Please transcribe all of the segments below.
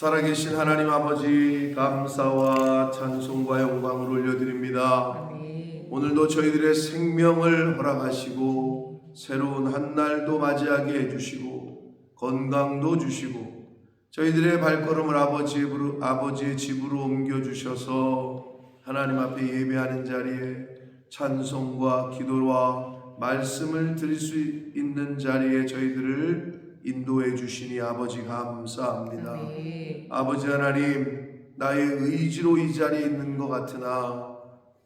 살아계신 하나님 아버지, 감사와 찬송과 영광을 올려드립니다. 아멘. 오늘도 저희들의 생명을 허락하시고 새로운 한 날도 맞이하게 해주시고 건강도 주시고 저희들의 발걸음을 아버지의 집으로 옮겨주셔서 하나님 앞에 예배하는 자리에 찬송과 기도와 말씀을 드릴 수 있는 자리에 저희들을 인도해 주시니 아버지 감사합니다. 아멘. 아버지 하나님, 나의 의지로 이 자리에 있는 것 같으나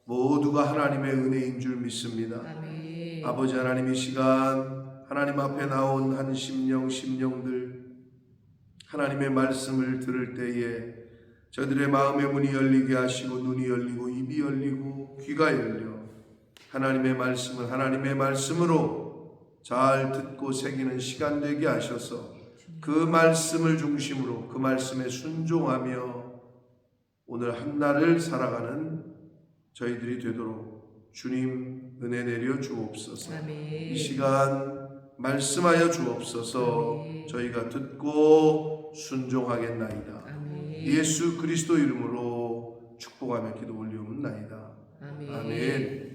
모두가 하나님의 은혜인 줄 믿습니다. 아멘. 아버지 하나님, 이 시간 하나님 앞에 나온 한 심령들 하나님의 말씀을 들을 때에 저들의 마음의 문이 열리게 하시고 눈이 열리고 입이 열리고 귀가 열려 하나님의 말씀을 하나님의 말씀으로 잘 듣고 새기는 시간 되게 하셔서 그 말씀을 중심으로 그 말씀에 순종하며 오늘 한 날을 살아가는 저희들이 되도록 주님 은혜 내려 주옵소서. 아멘. 이 시간 말씀하여 주옵소서. 아멘. 저희가 듣고 순종하겠나이다. 아멘. 예수 그리스도 이름으로 축복하며 기도 올리옵나이다. 아멘. 아멘.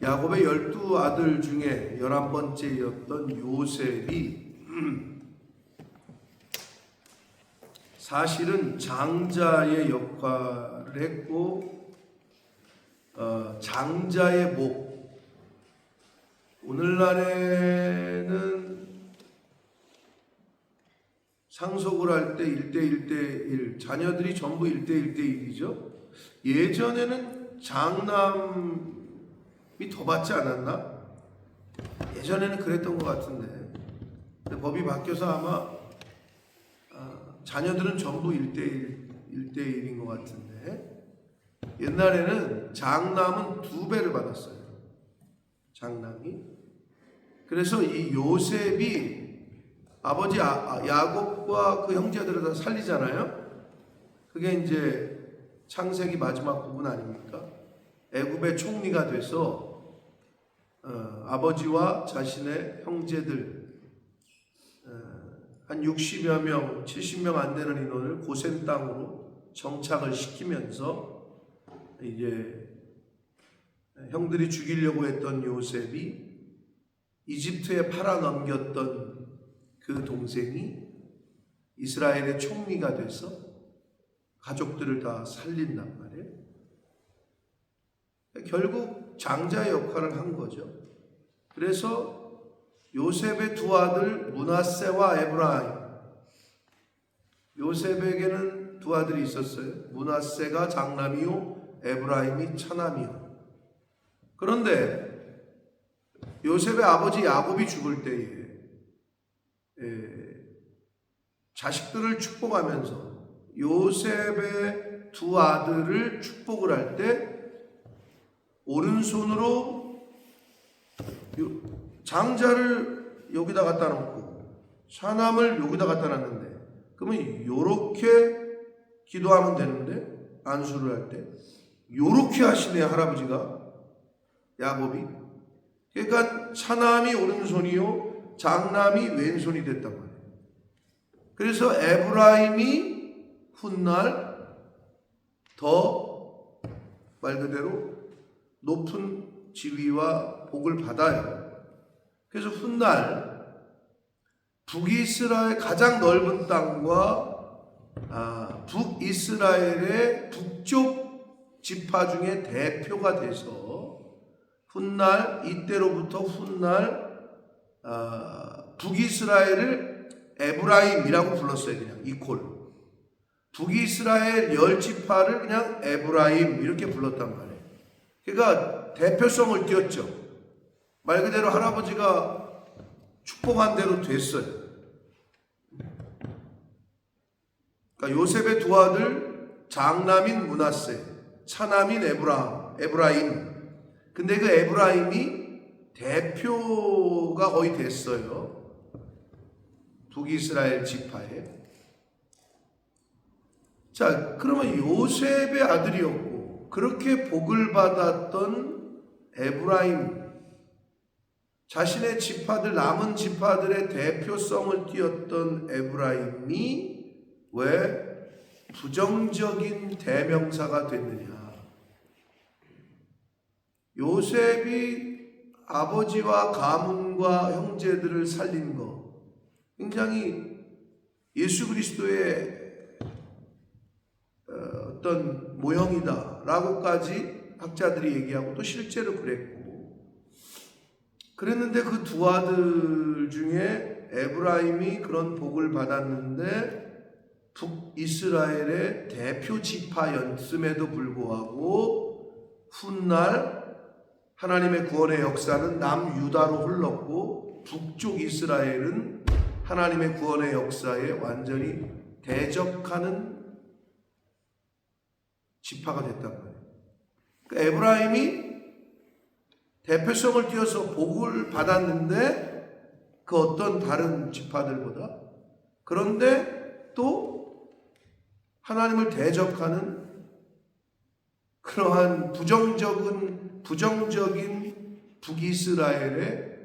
야곱의 12아들 중에 11번째였던 요셉이 사실은 장자의 역할을 했고 장자의 목, 오늘날에는 상속을 할 때 1대1대1, 자녀들이 전부 1대1대1이죠. 예전에는 장남이 더 받지 않았나? 예전에는 그랬던 것 같은데, 근데 법이 바뀌어서 아마 자녀들은 전부 1대1인 것 같은데, 옛날에는 장남은 2배를 받았어요. 장남이. 그래서 이 요셉이 아버지 야곱과 그 형제들을 다 살리잖아요. 그게 이제 창세기 마지막 부분 아닙니까? 애굽의 총리가 돼서 아버지와 자신의 형제들 한 60여 명, 70명 안 되는 인원을 고센 땅으로 정착을 시키면서 이제 형들이 죽이려고 했던 요셉이 이집트에 팔아넘겼던 그 동생이 이스라엘의 총리가 돼서 가족들을 다 살린단 말이에요. 결국 장자의 역할을 한 거죠. 그래서 요셉의 2아들 므낫세와 에브라임, 요셉에게는 2아들이 있었어요. 므낫세가 장남이요 에브라임이 차남이요. 그런데 요셉의 아버지 야곱이 죽을 때에 자식들을 축복하면서 요셉의 2아들을 축복을 할 때 오른손으로 장자를 여기다 갖다 놓고 차남을 여기다 갖다 놨는데, 그러면 요렇게 기도하면 되는데 안수를 할 때 요렇게 하시네, 할아버지가, 야곱이. 그러니까 차남이 오른손이요 장남이 왼손이 됐단 말이에요. 그래서 에브라임이 훗날 더 말 그대로 높은 지위와 복을 받아요. 그래서 훗날 북이스라엘 가장 넓은 땅과 북이스라엘의 북쪽 지파 중에 대표가 돼서 훗날 이때로부터 훗날 북이스라엘을 에브라임이라고 불렀어요. 그냥 이콜. 북이스라엘 10지파를 그냥 에브라임 이렇게 불렀단 말이에요. 그러니까 대표성을 띄었죠. 말 그대로 할아버지가 축복한 대로 됐어요. 그러니까 요셉의 2아들, 장남인 므낫세, 차남인 에브라임. 근데 그 에브라임이 대표가 거의 됐어요. 북이스라엘 지파에. 자, 그러면 요셉의 아들이었고 그렇게 복을 받았던 에브라임, 자신의 지파들, 남은 지파들의 대표성을 띄었던 에브라임이 왜 부정적인 대명사가 됐느냐? 요셉이 아버지와 가문과 형제들을 살린 거, 굉장히 예수 그리스도의 어떤 모형이다 라고까지 학자들이 얘기하고 또 실제로 그랬는데 그 두 아들 중에 에브라임이 그런 복을 받았는데 북이스라엘의 대표 지파였음에도 불구하고 훗날 하나님의 구원의 역사는 남유다로 흘렀고 북쪽 이스라엘은 하나님의 구원의 역사에 완전히 대적하는 지파가 됐단 말이에요. 그러니까 에브라임이 대표성을 띄어서 복을 받았는데 그 어떤 다른 지파들보다, 그런데 또 하나님을 대적하는 그러한 부정적인 북이스라엘의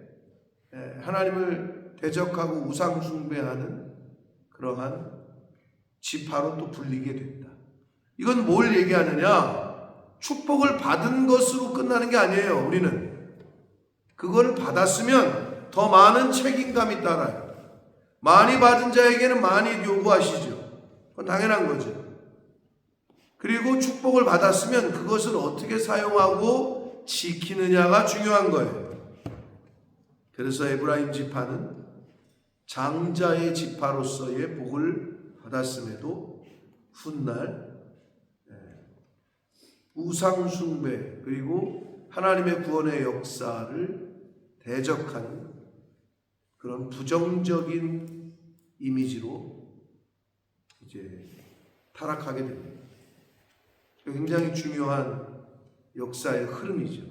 하나님을 대적하고 우상 숭배하는 그러한 지파로 또 불리게 된다. 이건 뭘 얘기하느냐? 축복을 받은 것으로 끝나는 게 아니에요. 우리는 그걸 받았으면 더 많은 책임감이 따라요. 많이 받은 자에게는 많이 요구하시죠. 그건 당연한 거죠. 그리고 축복을 받았으면 그것을 어떻게 사용하고 지키느냐가 중요한 거예요. 그래서 에브라임 지파는 장자의 지파로서의 복을 받았음에도 훗날 우상 숭배 그리고 하나님의 구원의 역사를 대적하는 그런 부정적인 이미지로 이제 타락하게 됩니다. 굉장히 중요한 역사의 흐름이죠.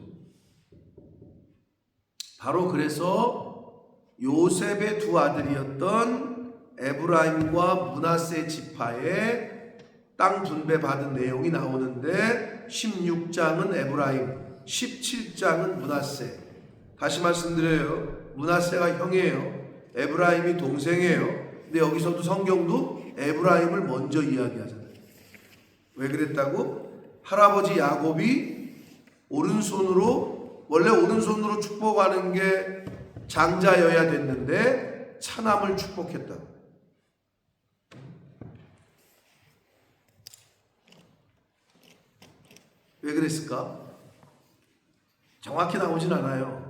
바로 그래서 요셉의 두 아들이었던 에브라임과 므낫세 지파의 땅 분배받은 내용이 나오는데 16장은 에브라임, 17장은 므낫세. 다시 말씀드려요. 므낫세가 형이에요. 에브라임이 동생이에요. 근데 여기서도 성경도 에브라임을 먼저 이야기하잖아요. 왜 그랬다고? 할아버지 야곱이 오른손으로, 원래 오른손으로 축복하는 게 장자여야 됐는데 차남을 축복했다고. 왜 그랬을까? 정확히 나오진 않아요.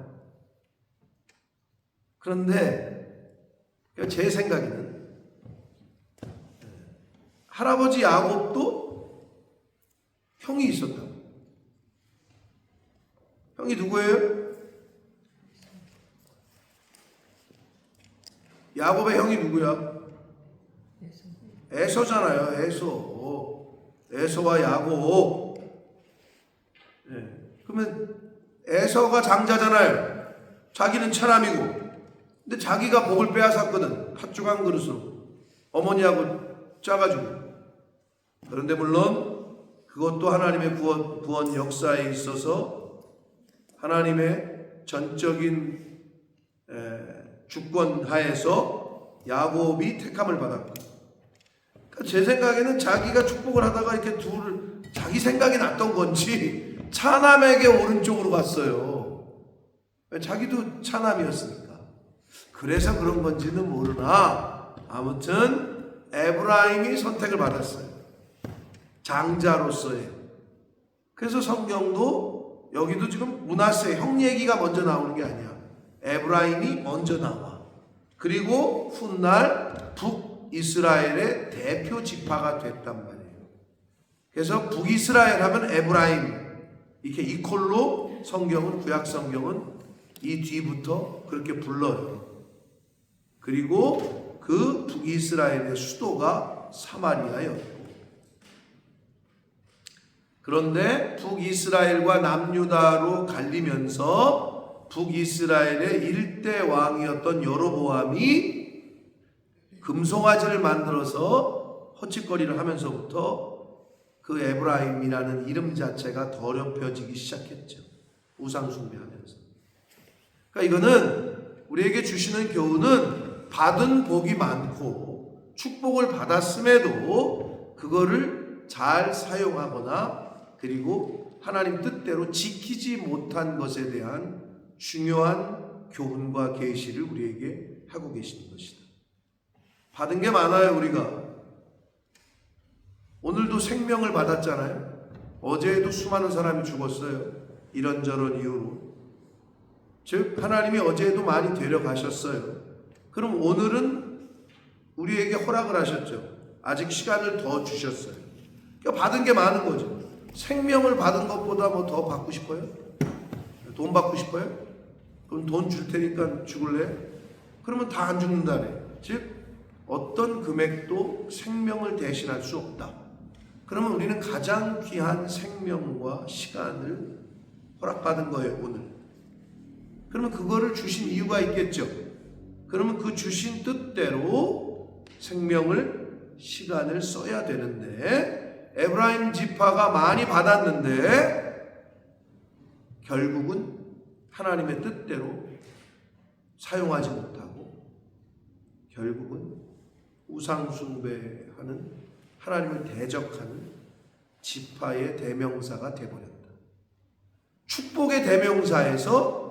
그런데 제 생각에는 할아버지 야곱도 형이 있었다. 형이 누구예요? 야곱의 형이 누구야? 에서잖아요. 에서와 야곱. 그러면 에서가 장자잖아요. 자기는 차남이고. 근데 자기가 복을 빼앗았거든. 팥죽 한 그릇으로. 어머니하고 짜가지고. 그런데 물론 그것도 하나님의 구원 역사에 있어서 하나님의 전적인 주권 하에서 야곱이 택함을 받았고. 그러니까 제 생각에는 자기가 축복을 하다가 이렇게 자기 생각이 났던 건지 차남에게 오른쪽으로 갔어요. 자기도 차남이었으니까. 그래서 그런 건지는 모르나 아무튼 에브라임이 선택을 받았어요. 장자로서의. 그래서 성경도 여기도 지금 므낫세 형 얘기가 먼저 나오는 게 아니야. 에브라임이 먼저 나와. 그리고 훗날 북이스라엘의 대표 지파가 됐단 말이에요. 그래서 북이스라엘 하면 에브라임 이렇게 이퀄로 성경은, 구약 성경은 이 뒤부터 그렇게 불러요. 그리고 그 북이스라엘의 수도가 사마리아였고. 그런데 북이스라엘과 남유다로 갈리면서 북이스라엘의 일대 왕이었던 여로보암이 금송아지를 만들어서 헛짓거리를 하면서부터 그 에브라임이라는 이름 자체가 더럽혀지기 시작했죠. 우상 숭배하면서. 그러니까 이거는 우리에게 주시는 교훈은 받은 복이 많고 축복을 받았음에도 그거를 잘 사용하거나 그리고 하나님 뜻대로 지키지 못한 것에 대한 중요한 교훈과 계시를 우리에게 하고 계시는 것이다. 받은 게 많아요. 우리가 오늘도 생명을 받았잖아요. 어제에도 수많은 사람이 죽었어요. 이런저런 이유로. 즉 하나님이 어제에도 많이 데려가셨어요. 그럼 오늘은 우리에게 허락을 하셨죠. 아직 시간을 더 주셨어요. 그러니까 받은 게 많은 거죠. 생명을 받은 것보다 뭐 더 받고 싶어요? 돈 받고 싶어요? 그럼 돈 줄 테니까 죽을래? 그러면 다 안 죽는다네. 즉 어떤 금액도 생명을 대신할 수 없다. 그러면 우리는 가장 귀한 생명과 시간을 허락받은 거예요, 오늘. 그러면 그거를 주신 이유가 있겠죠. 그러면 그 주신 뜻대로 생명을, 시간을 써야 되는데 에브라임 지파가 많이 받았는데 결국은 하나님의 뜻대로 사용하지 못하고 결국은 우상 숭배하는 하나님을 대적하는 지파의 대명사가 되어버렸다. 축복의 대명사에서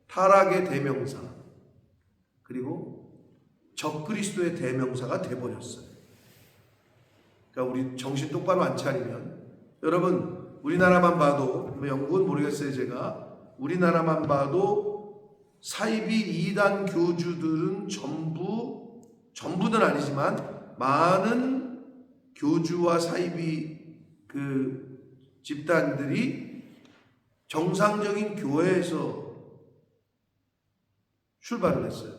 타락의 대명사 그리고 적그리스도의 대명사가 되어버렸어요. 그러니까 우리 정신 똑바로 안 차리면 여러분 우리나라만 봐도 영국은 모르겠어요. 제가 우리나라만 봐도 사이비 이단 교주들은 전부는 아니지만 많은 교주와 사이비 그 집단들이 정상적인 교회에서 출발을 했어요.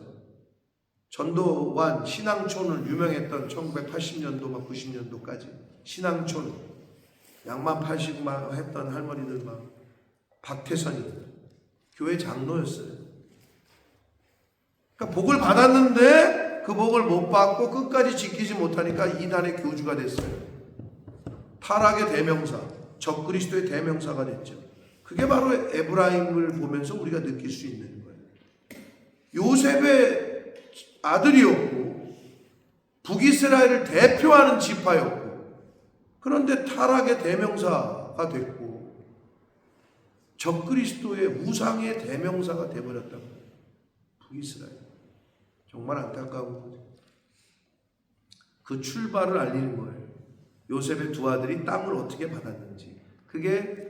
전도환 신앙촌을 유명했던 1980년도 막 90년도까지 신앙촌 양만 팔시고 막 했던 할머니들 막 박태선이 교회 장로였어요. 그러니까 복을 받았는데 그 복을 못 받고 끝까지 지키지 못하니까 이단의 교주가 됐어요. 타락의 대명사, 적그리스도의 대명사가 됐죠. 그게 바로 에브라임을 보면서 우리가 느낄 수 있는 거예요. 요셉의 아들이었고 북이스라엘을 대표하는 지파였고 그런데 타락의 대명사가 됐고 적그리스도의 우상의 대명사가 되어버렸다고. 북이스라엘 정말 안타까운 거죠. 그 출발을 알리는 거예요. 요셉의 두 아들이 땅을 어떻게 받았는지. 그게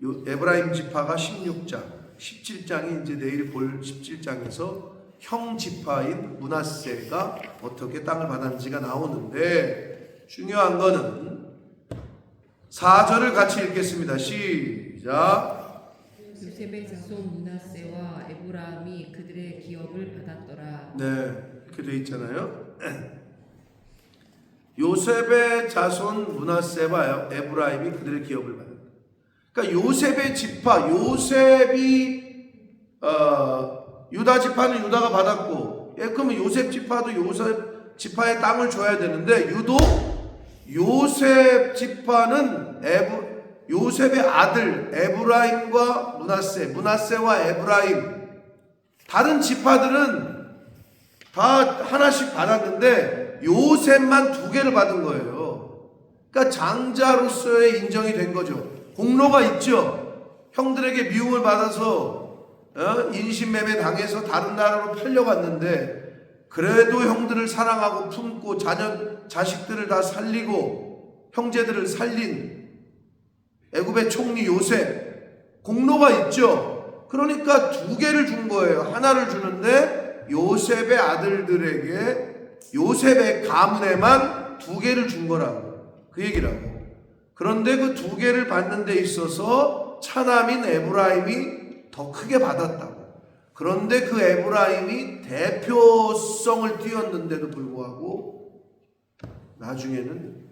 에브라임 지파가 16장 17장이 이제 내일 볼 17장에서 형 지파인 므낫세가 어떻게 땅을 받았는지가 나오는데 중요한 거는 4절을 같이 읽겠습니다. 시작. 요셉의 자손 므낫세와 에브라임이 그들의 기업을 받았더라. 네, 이렇게 돼 있잖아요. 요셉의 자손 므낫세와 에브라임이 그들의 기업을 받았다. 그러니까 요셉의 지파, 요셉이 유다 지파는 유다가 받았고, 그러면 요셉 지파도 요셉 지파의 땅을 줘야 되는데 유독 요셉 지파는 요셉의 아들 에브라임과 므낫세와 에브라임 다른 지파들은 다 하나씩 받았는데 요셉만 2개를 받은 거예요. 그러니까 장자로서의 인정이 된 거죠. 공로가 있죠. 형들에게 미움을 받아서 인신매매 당해서 다른 나라로 팔려갔는데 그래도 형들을 사랑하고 품고 자식들을 다 살리고 형제들을 살린 애굽의 총리 요셉 공로가 있죠. 그러니까 2개를 준 거예요. 하나를 주는데 요셉의 아들들에게 요셉의 가문에만 2개를 준 거라고. 그 얘기라고. 그런데 그 2개를 받는 데 있어서 차남인 에브라임이 더 크게 받았다고. 그런데 그 에브라임이 대표성을 띄었는데도 불구하고 나중에는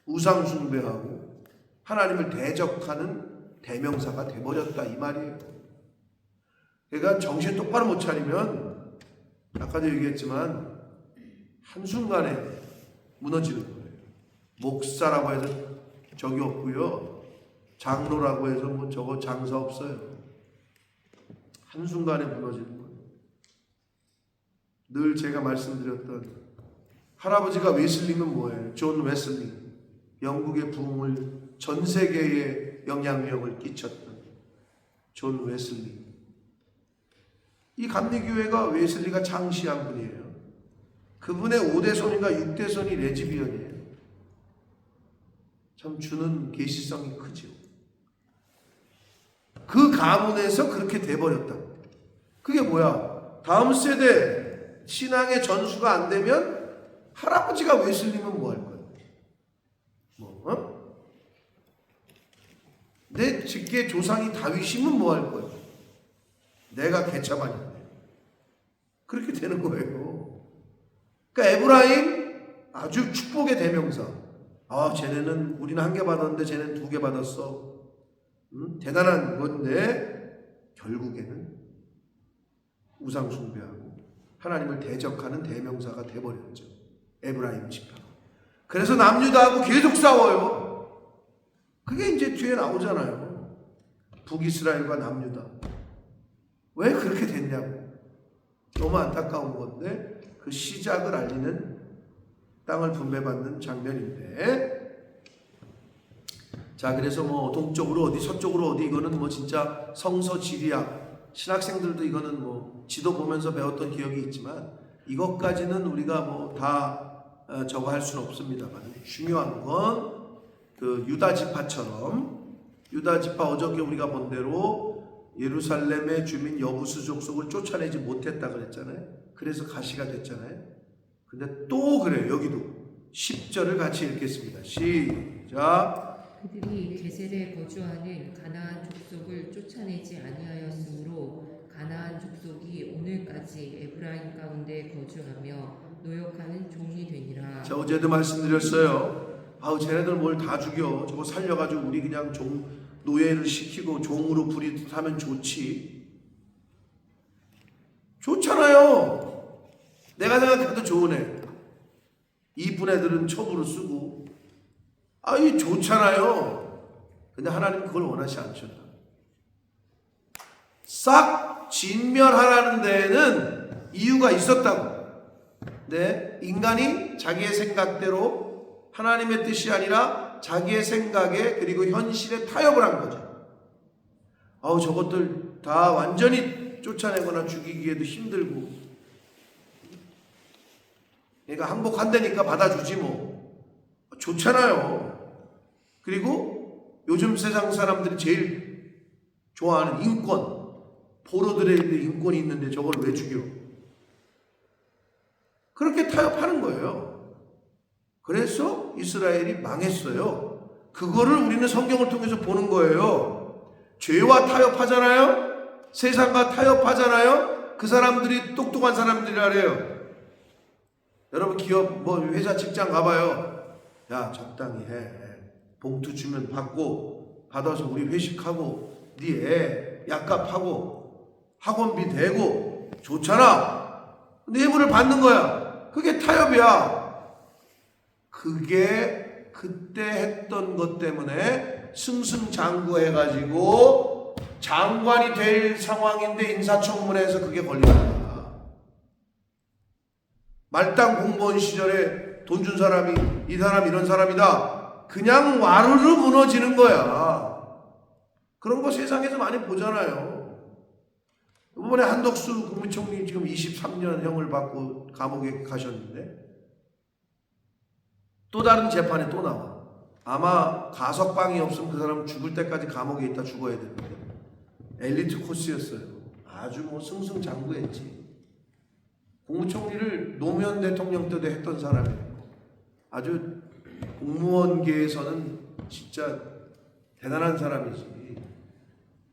우상 숭배하고 하나님을 대적하는 대명사가 돼버렸다 이 말이에요. 그러니까 정신 똑바로 못 차리면 아까도 얘기했지만 한순간에 무너지는 거예요. 목사라고 해서 적이 없고요. 장로라고 해서 뭐 저거 장사 없어요. 한순간에 무너지는 거예요. 늘 제가 말씀드렸던 할아버지가 웨슬리면 뭐예요? 존 웨슬리. 영국의 부흥을 전 세계에 영향력을 끼쳤던 존 웨슬리. 이 감리교회가 웨슬리가 창시한 분이에요. 그분의 5대손인가 6대손이 레즈비언이에요. 참 주는 계시성이 크죠. 그 가문에서 그렇게 돼버렸다. 그게 뭐야? 다음 세대 신앙의 전수가 안 되면 할아버지가 웨슬리면 뭐 할 거야? 내 직계 조상이 다윗이면 뭐 할 거야? 내가 개차반인데. 그렇게 되는 거예요. 그러니까 에브라임 아주 축복의 대명사. 아, 쟤네는 우리는 1개 받았는데 쟤네는 2개 받았어. 대단한 건데 결국에는 우상 숭배하고 하나님을 대적하는 대명사가 돼버렸죠. 에브라임 지파. 그래서 남유다하고 계속 싸워요. 그게 이제 뒤에 나오잖아요. 북이스라엘과 남유다. 왜 그렇게 됐냐고. 너무 안타까운 건데 그 시작을 알리는 땅을 분배받는 장면인데, 자, 그래서 뭐 동쪽으로 어디 서쪽으로 어디 이거는 뭐 진짜 성서 지리학 신학생들도 이거는 뭐 지도 보면서 배웠던 기억이 있지만 이것까지는 우리가 뭐 다 저거 할 수는 없습니다만 중요한 건 그 유다 지파처럼, 유다 지파 어저께 우리가 본 대로 예루살렘의 주민 여부수 족속을 쫓아내지 못했다 그랬잖아요. 그래서 가시가 됐잖아요. 근데 또 그래요. 여기도 10절을 같이 읽겠습니다. 시작. 그들이 게셀에 거주하는 가나안 족속을 쫓아내지 아니하였으므로 가나안 족속이 오늘까지 에브라임 가운데 거주하며 노역하는 종이 되니라. 자, 어제도 말씀드렸어요. 아우, 쟤네들 뭘 다 죽여. 저거 살려가지고 우리 그냥 노예를 시키고 종으로 부리하면 좋지. 좋잖아요. 내가 생각해도 좋으네. 이쁜 애들은 첩으로 쓰고. 아이, 좋잖아요. 근데 하나님 그걸 원하지 않죠. 싹 진멸하라는 데에는 이유가 있었다고. 네, 인간이 자기의 생각대로 하나님의 뜻이 아니라 자기의 생각에 그리고 현실에 타협을 한 거죠. 아우, 저것들 다 완전히 쫓아내거나 죽이기에도 힘들고. 그러니까 항복한다니까 받아주지 뭐. 좋잖아요. 그리고 요즘 세상 사람들이 제일 좋아하는 인권. 포로들에게 인권이 있는데 저걸 왜 죽여? 그렇게 타협하는 거예요. 그래서 이스라엘이 망했어요. 그거를 우리는 성경을 통해서 보는 거예요. 죄와 타협하잖아요. 세상과 타협하잖아요. 그 사람들이 똑똑한 사람들이라래요. 여러분 기업 뭐 회사 직장 가봐요. 야, 적당히 해. 봉투 주면 받고, 받아서 우리 회식하고 네 애 약값하고 학원비 대고 좋잖아. 뇌물을 받는 거야. 그게 타협이야. 그게 그때 했던 것 때문에 승승장구해가지고 장관이 될 상황인데 인사청문회에서 그게 걸린 거야. 말단 공무원 시절에 돈 준 사람이 이 사람 이런 사람이다. 그냥 와르르 무너지는 거야. 그런 거 세상에서 많이 보잖아요. 이번에 한덕수 국무총리 지금 23년형을 받고 감옥에 가셨는데 또 다른 재판에 또 나와. 아마 가석방이 없으면 그 사람 죽을 때까지 감옥에 있다 죽어야 되는데 엘리트 코스였어요. 아주 뭐 승승장구했지. 국무총리를 노무현 대통령 때도 했던 사람이에요. 아주 공무원계에서는 진짜 대단한 사람이지.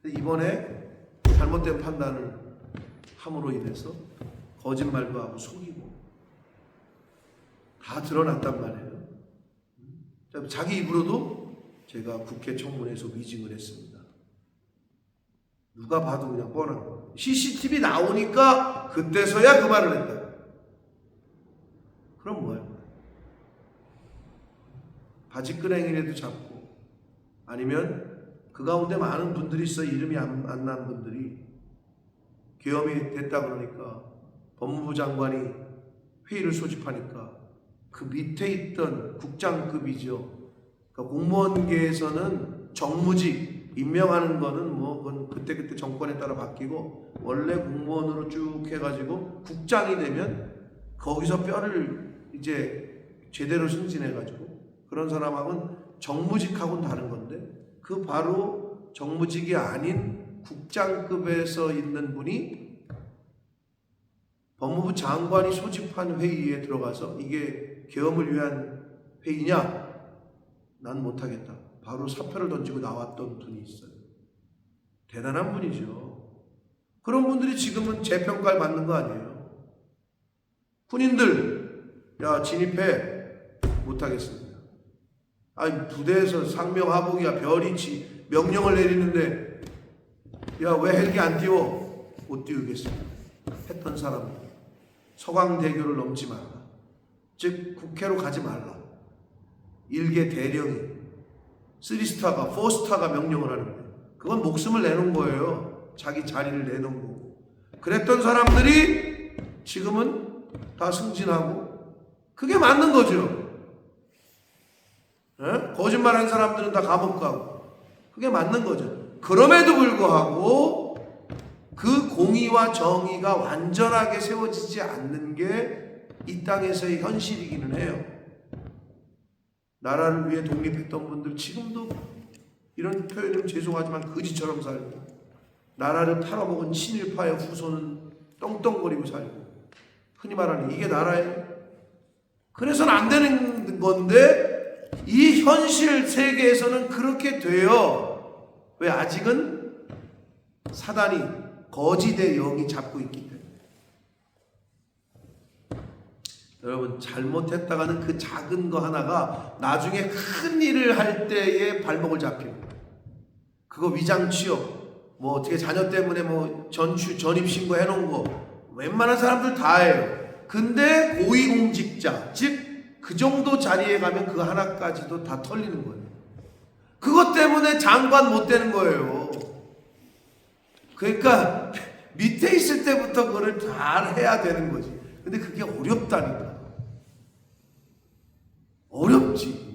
근데 이번에 잘못된 판단을 함으로 인해서 거짓말도 하고 속이고 다 드러났단 말이에요. 자기 입으로도 제가 국회 청문회에서 위증을 했습니다. 누가 봐도 그냥 뻔한 거. CCTV 나오니까 그때서야 그 말을 했다. 그럼 뭐야? 바지끄랭이라도 잡고, 아니면 그 가운데 많은 분들이 있어. 이름이 안 난 분들이 계엄이 됐다 그러니까 법무부 장관이 회의를 소집하니까 그 밑에 있던 국장급이죠. 그러니까 공무원계에서는 정무직 임명하는 거는 뭐 그건 그때 정권에 따라 바뀌고 원래 공무원으로 쭉 해가지고 국장이 되면 거기서 뼈를 이제 제대로 승진해가지고 그런 사람하고는 정무직하고는 다른 건데 그 바로 정무직이 아닌 국장급에서 있는 분이 법무부 장관이 소집한 회의에 들어가서 이게 계엄을 위한 회의냐? 난 못하겠다. 바로 사표를 던지고 나왔던 분이 있어요. 대단한 분이죠. 그런 분들이 지금은 재평가를 받는 거 아니에요. 군인들, 야 진입해. 못하겠습니다. 아니 부대에서 상명하복이야 별이지 명령을 내리는데 야 왜 헬기 안 띄워? 못 띄우겠습니다. 했던 사람은 서강대교를 넘지 말라. 즉 국회로 가지 말라. 일개 대령이 3스타가 4스타가 명령을 하는데 그건 목숨을 내놓은 거예요. 자기 자리를 내놓은 거고. 그랬던 사람들이 지금은 다 승진하고 그게 맞는 거죠. 거짓말한 사람들은 다 감옥 가고 그게 맞는 거죠. 그럼에도 불구하고 그 공의와 정의가 완전하게 세워지지 않는 게 이 땅에서의 현실이기는 해요. 나라를 위해 독립했던 분들 지금도 이런 표현이면 죄송하지만 거지처럼 살고 나라를 팔아먹은 친일파의 후손은 떵떵거리고 살고 흔히 말하는 이게 나라예요. 그래서는 안 되는 건데 이 현실 세계에서는 그렇게 돼요. 왜? 아직은 사단이 거짓의 영이 잡고 있기 때문에. 여러분 잘못했다가는 그 작은 거 하나가 나중에 큰 일을 할 때에 발목을 잡힙니다. 그거 위장 취업 뭐 어떻게 자녀 때문에 뭐 전입 신고 해놓은 거 웬만한 사람들 다 해요. 근데 고위공직자 즉 그 정도 자리에 가면 그 하나까지도 다 털리는 거예요. 그것 때문에 장관 못 되는 거예요. 그러니까 밑에 있을 때부터 그걸 잘 해야 되는 거지. 근데 그게 어렵다니까. 어렵지.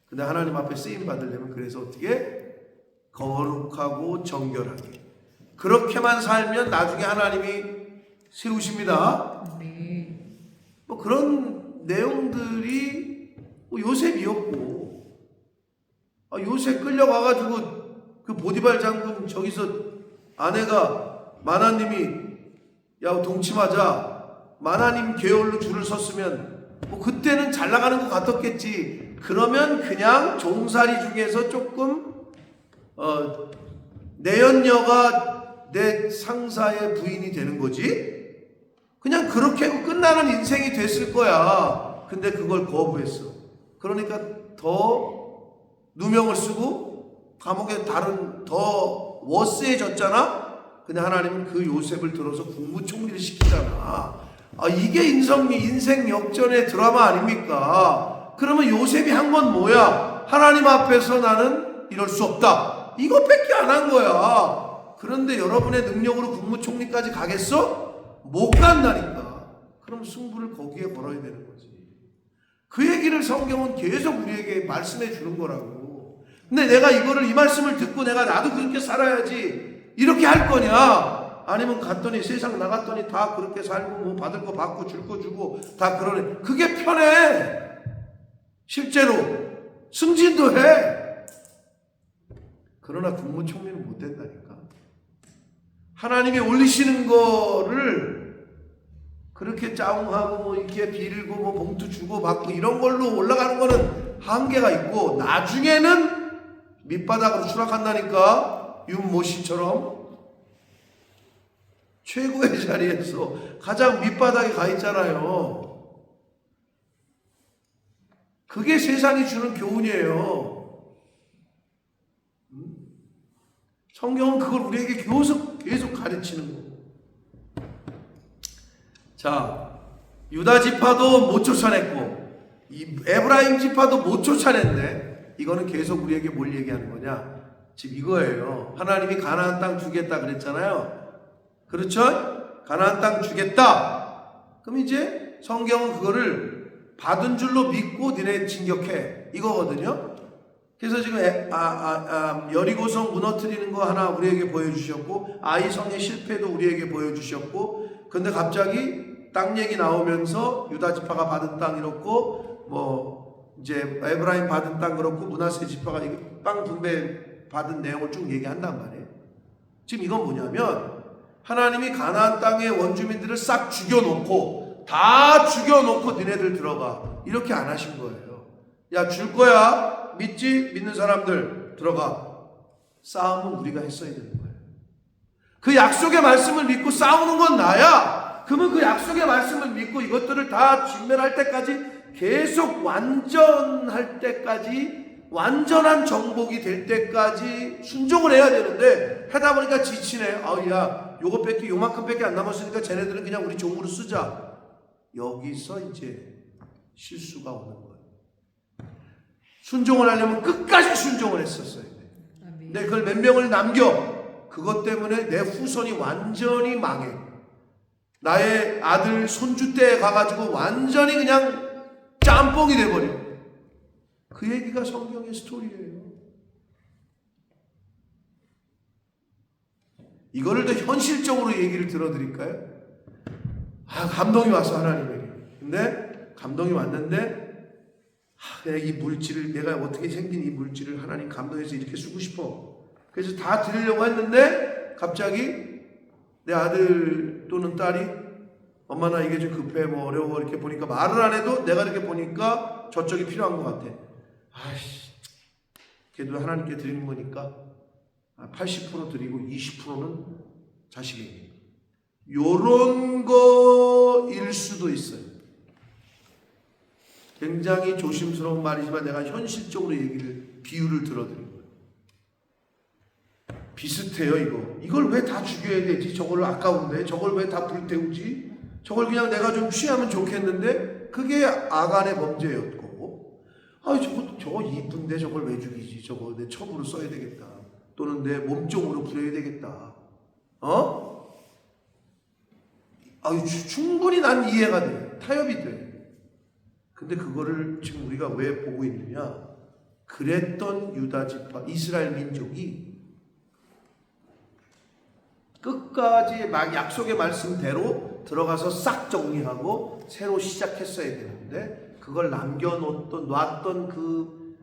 근데 하나님 앞에 쓰임 받으려면 그래서 어떻게? 거룩하고 정결하게. 그렇게만 살면 나중에 하나님이 세우십니다. 네. 뭐 그런 내용들이 뭐 요셉이었고, 요셉 끌려가가지고 그 보디발 장군 저기서 아내가 마나님이 야 동침하자 마나님 계열로 줄을 섰으면 뭐 그때는 잘 나가는 것 같았겠지. 그러면 그냥 종살이 중에서 조금 내연녀가 내 상사의 부인이 되는 거지. 그냥 그렇게 하고 끝나는 인생이 됐을 거야. 근데 그걸 거부했어. 그러니까 더 누명을 쓰고 감옥에 다른 더 워스해졌잖아. 근데 하나님은 그 요셉을 들어서 국무총리를 시키잖아. 이게 인생 역전의 드라마 아닙니까? 그러면 요셉이 한 건 뭐야? 하나님 앞에서 나는 이럴 수 없다. 이것밖에 안 한 거야. 그런데 여러분의 능력으로 국무총리까지 가겠어? 못 간다니까. 그럼 승부를 거기에 걸어야 되는 거지. 그 얘기를 성경은 계속 우리에게 말씀해 주는 거라고. 근데 내가 이거를 이 말씀을 듣고 내가 나도 그렇게 살아야지 이렇게 할 거냐? 아니면 갔더니 세상 나갔더니 다 그렇게 살고 뭐 받을 거 받고 줄 거 주고 다 그러네. 그게 편해. 실제로 승진도 해. 그러나 국무총리는 못 된다니까. 하나님이 올리시는 거를 그렇게 짜웅하고 뭐 이렇게 빌고 뭐 봉투 주고 받고 이런 걸로 올라가는 거는 한계가 있고 나중에는 밑바닥으로 추락한다니까. 윤모 씨처럼 최고의 자리에서 가장 밑바닥에 가 있잖아요. 그게 세상이 주는 교훈이에요. 성경은 그걸 우리에게 계속 가르치는 거고. 자, 유다 지파도 못 쫓아냈고 이 에브라임 지파도 못 쫓아냈네. 이거는 계속 우리에게 뭘 얘기하는 거냐? 지금 이거예요. 하나님이 가나안 땅 주겠다 그랬잖아요. 그렇죠? 가나안 땅 주겠다. 그럼 이제 성경은 그거를 받은 줄로 믿고 니네 진격해 이거거든요. 그래서 지금 여리고성 무너뜨리는 거 하나 우리에게 보여주셨고, 아이성의 실패도 우리에게 보여주셨고, 근데 갑자기 땅 얘기 나오면서 유다 지파가 받은 땅 이렇고, 뭐 이제 에브라임 받은 땅 그렇고, 므낫세 지파가 땅 분배 받은 내용을 쭉 얘기한단 말이에요. 지금 이건 뭐냐면 하나님이 가나안 땅의 원주민들을 싹 죽여놓고, 다 죽여놓고 니네들 들어가 이렇게 안 하신 거예요. 야, 줄 거야. 믿지? 믿는 사람들 들어가. 싸움은 우리가 했어야 되는 거예요. 그 약속의 말씀을 믿고 싸우는 건 나야. 그러면 그 약속의 말씀을 믿고 이것들을 다 진멸할 때까지, 계속 완전할 때까지, 완전한 정복이 될 때까지 순종을 해야 되는데, 하다 보니까 지치네. 야, 요만큼밖에 안 남았으니까 쟤네들은 그냥 우리 종으로 쓰자. 여기서 이제 실수가 오는 거예요. 순종을 하려면 끝까지 순종을 했었어야 돼. 근데 그걸 몇 명을 남겨. 그것 때문에 내 후손이 완전히 망해. 나의 아들 손주 때에 가가지고 완전히 그냥 짬뽕이 돼버려. 그 얘기가 성경의 스토리예요. 이거를 더 현실적으로 얘기를 들어드릴까요? 감동이 왔어, 하나님에게. 근데 감동이 왔는데, 내가 이 물질을, 내가 어떻게 생긴 이 물질을 하나님 감동해서 이렇게 쓰고 싶어. 그래서 다 드리려고 했는데 갑자기 내 아들 또는 딸이, 엄마 나 이게 좀 급해, 뭐 어려워, 이렇게 보니까 말을 안 해도 내가 이렇게 보니까 저쪽이 필요한 것 같아. 그래도 하나님께 드리는 거니까 80% 드리고 20%는 자식에게. 요런 거일 수도 있어요. 굉장히 조심스러운 말이지만 내가 현실적으로 비유를 들어드린 거예요. 비슷해요, 이거. 이걸 왜 다 죽여야 되지? 저걸 아까운데? 저걸 왜 다 불태우지? 저걸 그냥 내가 좀 취하면 좋겠는데? 그게 아간의 범죄였고, 저거 이쁜데 저걸 왜 죽이지? 저거 내 첩으로 써야 되겠다. 또는 내 몸종으로 부려야 되겠다. 충분히 난 이해가 돼. 타협이 돼. 근데 그거를 지금 우리가 왜 보고 있느냐? 그랬던 유다 지파, 이스라엘 민족이 끝까지 막 약속의 말씀대로 들어가서 싹 정리하고 새로 시작했어야 되는데, 그걸 놨던 그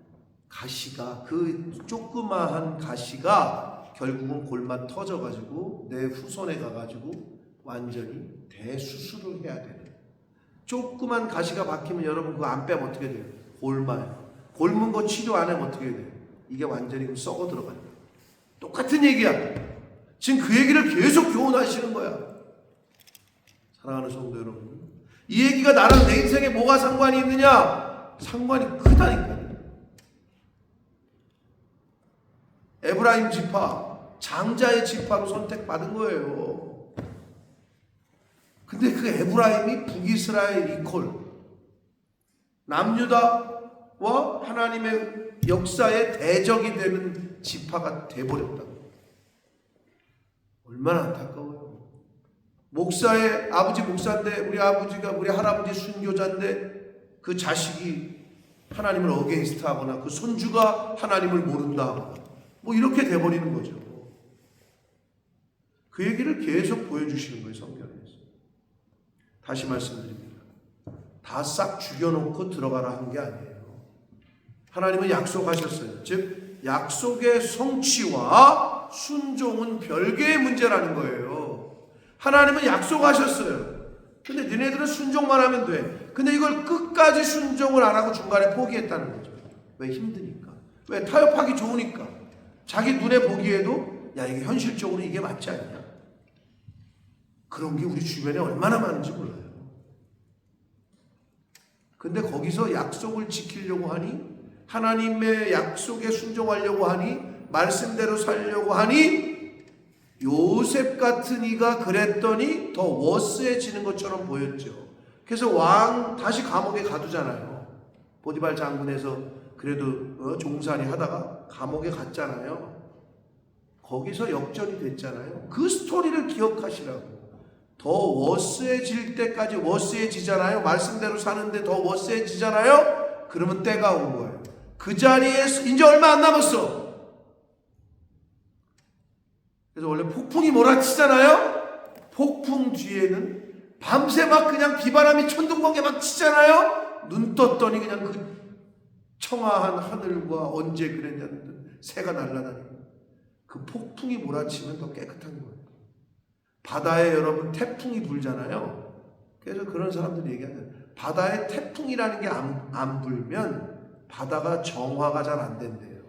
가시가, 그 조그마한 가시가 결국은 골만 터져가지고 내 후손에 가가지고 완전히 대수술을 해야 되는. 조그만 가시가 박히면 여러분 그거 안 빼면 어떻게 돼요? 골마요. 골문 거 치료 안 하면 어떻게 돼요? 이게 완전히 썩어 들어가요. 똑같은 얘기야. 지금 그 얘기를 계속 교훈하시는 거야. 사랑하는 성도 여러분, 이 얘기가 나랑 내 인생에 뭐가 상관이 있느냐? 상관이 크다니까. 에브라임 지파, 장자의 지파로 선택받은 거예요. 근데 그 에브라임이 북이스라엘 이퀄, 남유다와 하나님의 역사의 대적이 되는 지파가 돼버렸다. 얼마나 안타까워요. 목사의 아버지 목사인데, 우리 할아버지 순교자인데 그 자식이 하나님을 어게인스트하거나 그 손주가 하나님을 모른다, 뭐 이렇게 돼버리는 거죠. 그 얘기를 계속 보여주시는 거예요, 성경에서. 다시 말씀드립니다. 다 싹 죽여놓고 들어가라 한 게 아니에요. 하나님은 약속하셨어요. 즉 약속의 성취와 순종은 별개의 문제라는 거예요. 하나님은 약속하셨어요. 근데 너네들은 순종만 하면 돼. 근데 이걸 끝까지 순종을 안 하고 중간에 포기했다는 거죠. 왜? 힘드니까. 왜? 타협하기 좋으니까. 자기 눈에 보기에도 야, 이게 현실적으로 이게 맞지 않냐? 그런 게 우리 주변에 얼마나 많은지 몰라요. 근데 거기서 약속을 지키려고 하니, 하나님의 약속에 순종하려고 하니, 말씀대로 살려고 하니, 요셉 같은 이가 그랬더니 더 워스해지는 것처럼 보였죠. 그래서 왕 다시 감옥에 가두잖아요. 보디발 장군에서 그래도 종살이 하다가 감옥에 갔잖아요. 거기서 역전이 됐잖아요. 그 스토리를 기억하시라고. 더 워스해질 때까지 워스해지잖아요. 말씀대로 사는데 더 워스해지잖아요. 그러면 때가 온 거예요. 그 자리에서 이제 얼마 안 남았어. 그래서 원래 폭풍이 몰아치잖아요. 폭풍 뒤에는 밤새 막 그냥 비바람이 천둥번개 막 치잖아요. 눈 떴더니 그냥 그 청아한 하늘과 언제 그랬냐는 새가 날아다니고, 그 폭풍이 몰아치면 더 깨끗한 거예요. 바다에 여러분 태풍이 불잖아요. 그래서 그런 사람들이 얘기하잖아요. 바다에 태풍이라는 게 안 불면 바다가 정화가 잘 안 된대요.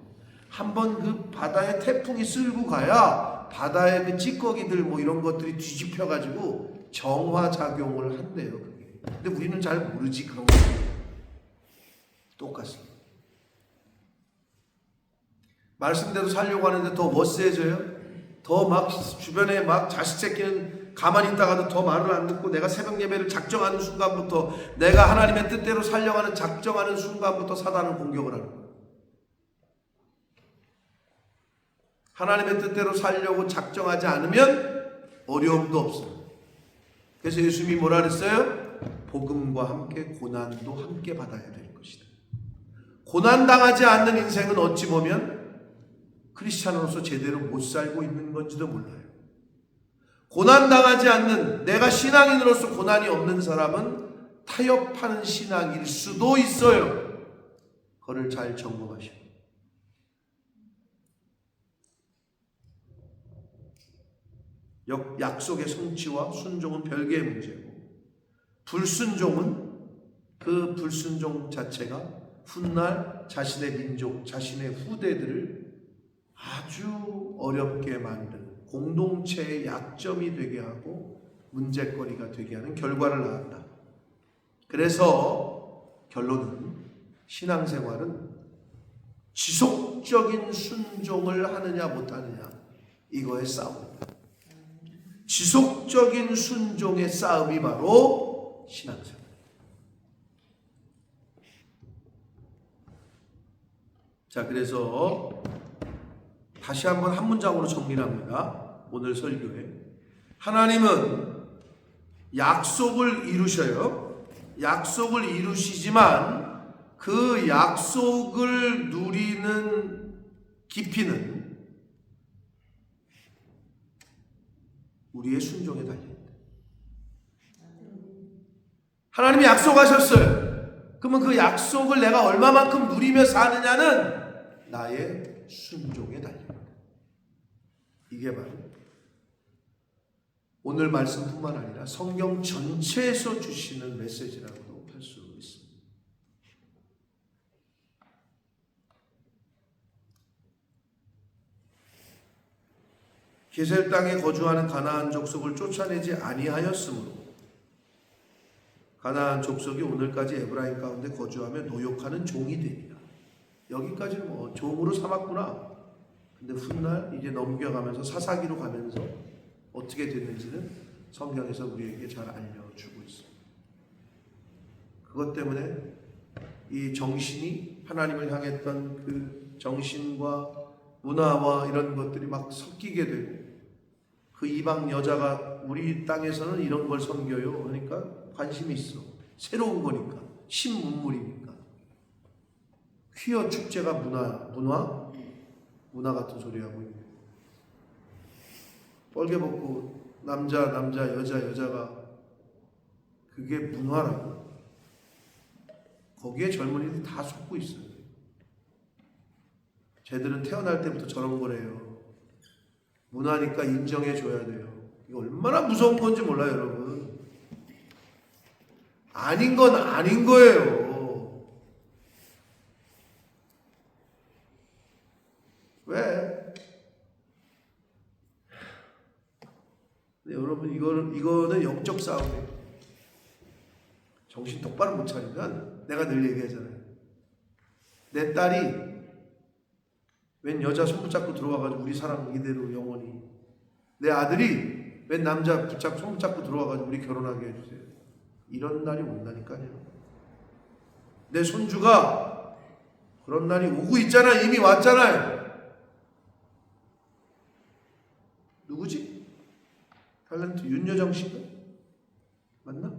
한번 그 바다에 태풍이 쓸고 가야 바다의 그 찌꺼기들 뭐 이런 것들이 뒤집혀가지고 정화 작용을 한대요. 그게. 근데 우리는 잘 모르지 그런 거. 똑같습니다. 말씀대로 살려고 하는데 더 멋세져요. 더 막 주변에 막 자식 새끼는 가만히 있다가도 더 말을 안 듣고, 내가 새벽 예배를 작정하는 순간부터, 내가 하나님의 뜻대로 살려가는 작정하는 순간부터 사단을 공격을 하는 거예요. 하나님의 뜻대로 살려고 작정하지 않으면 어려움도 없어요. 그래서 예수님이 뭐라 그랬어요? 복음과 함께 고난도 함께 받아야 될 것이다. 고난당하지 않는 인생은 어찌 보면 크리스찬으로서 제대로 못 살고 있는 건지도 몰라요. 고난당하지 않는, 내가 신앙인으로서 고난이 없는 사람은 타협하는 신앙일 수도 있어요. 그거를 잘 점검하셔야 돼요. 약속의 성취와 순종은 별개의 문제고, 불순종은 그 불순종 자체가 훗날 자신의 민족, 자신의 후대들을 아주 어렵게 만드는, 공동체의 약점이 되게 하고 문제거리가 되게 하는 결과를 낳았다. 그래서 결론은 신앙생활은 지속적인 순종을 하느냐 못하느냐, 이거의 싸움이다. 지속적인 순종의 싸움이 바로 신앙생활. 자, 그래서 다시 한번 한 문장으로 정리를 합니다. 오늘 설교에 하나님은 약속을 이루셔요. 약속을 이루시지만 그 약속을 누리는 깊이는 우리의 순종에 달려있다. 하나님이 약속하셨어요. 그러면 그 약속을 내가 얼마만큼 누리며 사느냐는 나의 순종에 달려있다. 이게 바로 오늘 말씀뿐만 아니라 성경 전체에서 주시는 메시지라고도 할 수 있습니다. 게셀 땅에 거주하는 가나안 족속을 쫓아내지 아니하였으므로 가나안 족속이 오늘까지 에브라임 가운데 거주하며 노역하는 종이 되니라. 여기까지는 뭐 종으로 삼았구나. 근데 훗날 이제 넘겨가면서 사사기로 가면서 어떻게 됐는지는 성경에서 우리에게 잘 알려주고 있습니다. 그것 때문에 이 정신이, 하나님을 향했던 그 정신과 문화와 이런 것들이 막 섞이게 되고, 그 이방 여자가 우리 땅에서는 이런 걸 섬겨요. 그러니까 관심이 있어. 새로운 거니까. 신문물이니까. 퀴어 축제가 문화 같은 소리 하고 있네. 뻘개 벗고 남자 여자가 그게 문화라고. 거기에 젊은이들이 다 속고 있어요. 쟤들은 태어날 때부터 저런 거래요. 문화니까 인정해줘야 돼요. 이거 얼마나 무서운 건지 몰라요, 여러분. 아닌 건 아닌 거예요. 왜? 근데 여러분, 이거는 영적 싸움이에요. 정신 똑바로 못 차리면, 내가 늘 얘기하잖아요. 내 딸이 웬 여자 손 붙잡고 들어와가지고 우리 사랑 이대로 영원히, 내 아들이 웬 남자 손 붙잡고 들어와가지고 우리 결혼하게 해주세요. 이런 날이 온다니까요. 내 손주가 그런 날이 오고 있잖아요. 이미 왔잖아요. 누구지? 탤런트 윤여정 씨가? 맞나?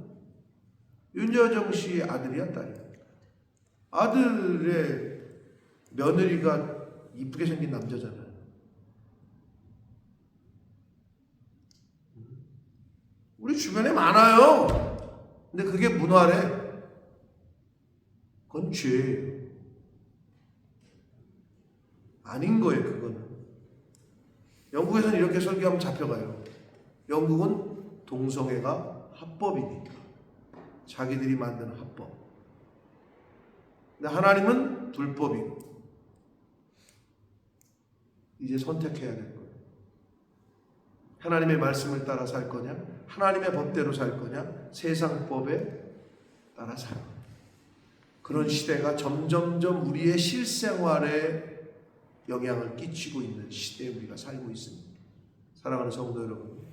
윤여정 씨의 아들이야, 딸이야? 아들의 며느리가 이쁘게 생긴 남자잖아요. 우리 주변에 많아요. 근데 그게 문화래. 그건 죄예요. 아닌 거예요, 그거는. 영국에서는 이렇게 설교하면 잡혀가요. 영국은 동성애가 합법이니까. 자기들이 만드는 합법. 근데 하나님은 불법이고. 이제 선택해야 될 거예요. 하나님의 말씀을 따라 살 거냐? 하나님의 법대로 살 거냐? 세상 법에 따라 살 거냐? 그런 시대가 점점점 우리의 실생활에 영향을 끼치고 있는 시대에 우리가 살고 있습니다. 사랑하는 성도 여러분,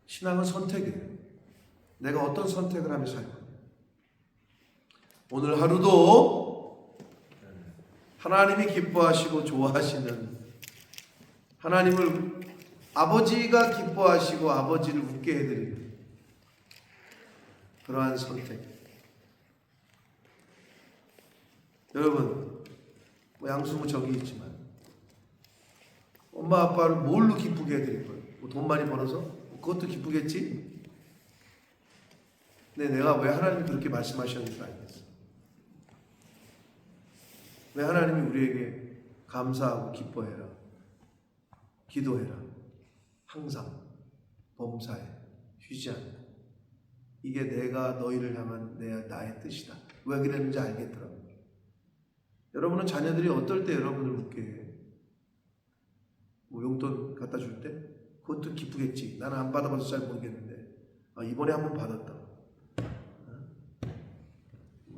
신앙은 선택이에요. 내가 어떤 선택을 하며 살 거냐? 오늘 하루도 하나님이 기뻐하시고 좋아하시는, 하나님을 아버지가 기뻐하시고 아버지를 웃게 해드리는 그러한 선택. 여러분, 뭐 양수모 저기 있지만 엄마 아빠를 뭘로 기쁘게 해드릴 거예요? 뭐 돈 많이 벌어서? 그것도 기쁘겠지? 근데 내가 왜 하나님이 그렇게 말씀하셨는지 알겠어. 왜 하나님이 우리에게 감사하고 기뻐해라, 기도해라, 항상 범사에 쉬지 않고, 이게 내가 너희를 향한 나의 뜻이다. 왜 그랬는지 알겠더라고요. 여러분은 자녀들이 어떨 때 여러분을 웃게 해? 뭐 용돈 갖다 줄 때? 그것도 기쁘겠지. 나는 안 받아봐서 잘 모르겠는데, 이번에 한번 받았다.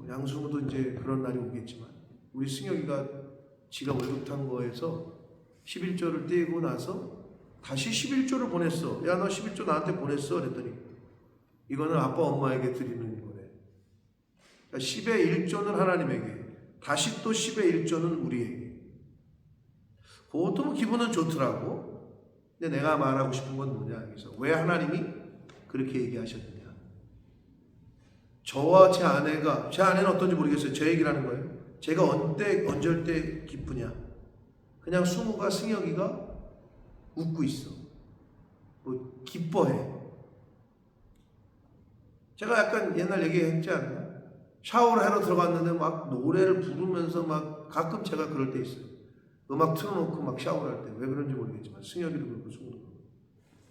양수모도 이제 그런 날이 오겠지만, 우리 승혁이가 지가 월급 탄 거에서 11조를 떼고 나서 다시 11조를 보냈어. 야, 너 11조 나한테 보냈어? 그랬더니 이거는 아빠 엄마에게 드리는 거래. 그러니까 10의 1조는 하나님에게, 다시 또 10의 1조는 우리에게. 그것도 뭐 기분은 좋더라고. 근데 내가 말하고 싶은 건 뭐냐, 여기서 왜 하나님이 그렇게 얘기하셨느냐. 저와 제 아내는 어떤지 모르겠어요. 제 얘기를 하는 거예요. 제가 언제일 때 기쁘냐. 그냥 수모가, 승혁이가 웃고 있어. 뭐 기뻐해. 제가 약간 옛날 얘기했지 않나? 샤워를 하러 들어갔는데 막 노래를 부르면서 막, 가끔 제가 그럴 때 있어요. 음악 틀어놓고 막 샤워를 할 때. 왜 그런지 모르겠지만 승혁이도 그렇고 수모도 그렇고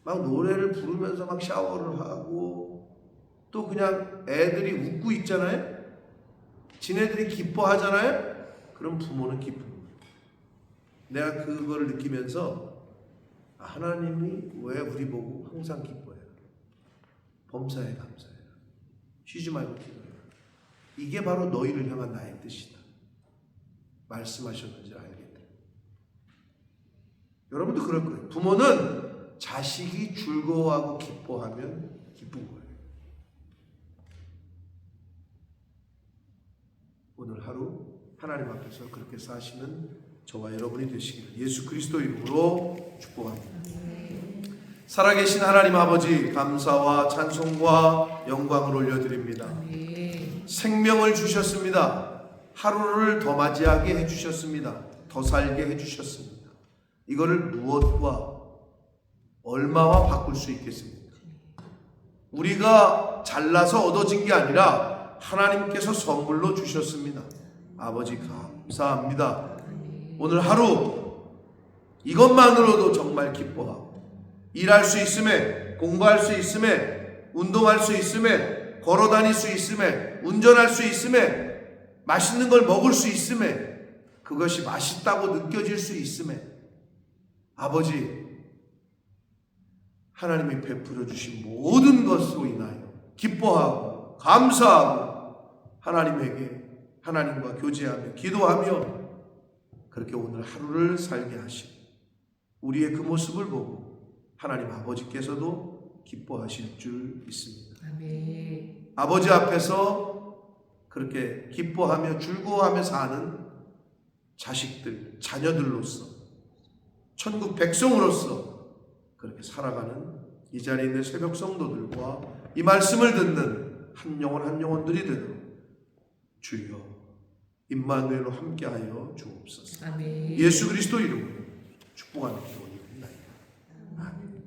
막 노래를 부르면서 막 샤워를 하고, 또 그냥 애들이 웃고 있잖아요. 지네들이 기뻐하잖아요. 그럼 부모는 기쁩니다. 내가 그거를 느끼면서 하나님이 왜 우리 보고 항상 기뻐해요? 범사에 감사해라. 쉬지 말고 기도해라. 이게 바로 너희를 향한 나의 뜻이다. 말씀하셨는지 알겠다. 여러분도 그럴 거예요. 부모는 자식이 즐거워하고 기뻐하면 기쁜 거예요. 오늘 하루 하나님 앞에서 그렇게 사시는 저와 여러분이 되시기를 예수 그리스도 이름으로 축복합니다. 살아계신 하나님 아버지, 감사와 찬송과 영광을 올려드립니다. 생명을 주셨습니다. 하루를 더 맞이하게 해주셨습니다. 더 살게 해주셨습니다. 이거를 무엇과 얼마와 바꿀 수 있겠습니까? 우리가 잘나서 얻어진 게 아니라 하나님께서 선물로 주셨습니다. 아버지 감사합니다. 오늘 하루 이것만으로도 정말 기뻐하고, 일할 수 있음에, 공부할 수 있음에, 운동할 수 있음에, 걸어 다닐 수 있음에, 운전할 수 있음에, 맛있는 걸 먹을 수 있음에, 그것이 맛있다고 느껴질 수 있음에, 아버지 하나님이 베풀어 주신 모든 것으로 인하여 기뻐하고 감사하고 하나님에게, 하나님과 교제하며 기도하며 그렇게 오늘 하루를 살게 하시고, 우리의 그 모습을 보고 하나님 아버지께서도 기뻐하실 줄 믿습니다. 아멘. 아버지 앞에서 그렇게 기뻐하며 즐거워하며 사는 자식들, 자녀들로서 천국 백성으로서 그렇게 살아가는 이 자리에 있는 새벽 성도들과 이 말씀을 듣는 한 영혼들이 되도록 주여 임마누엘로 함께하여 주옵소서. 아멘. 예수 그리스도 이름으로 축복합니다.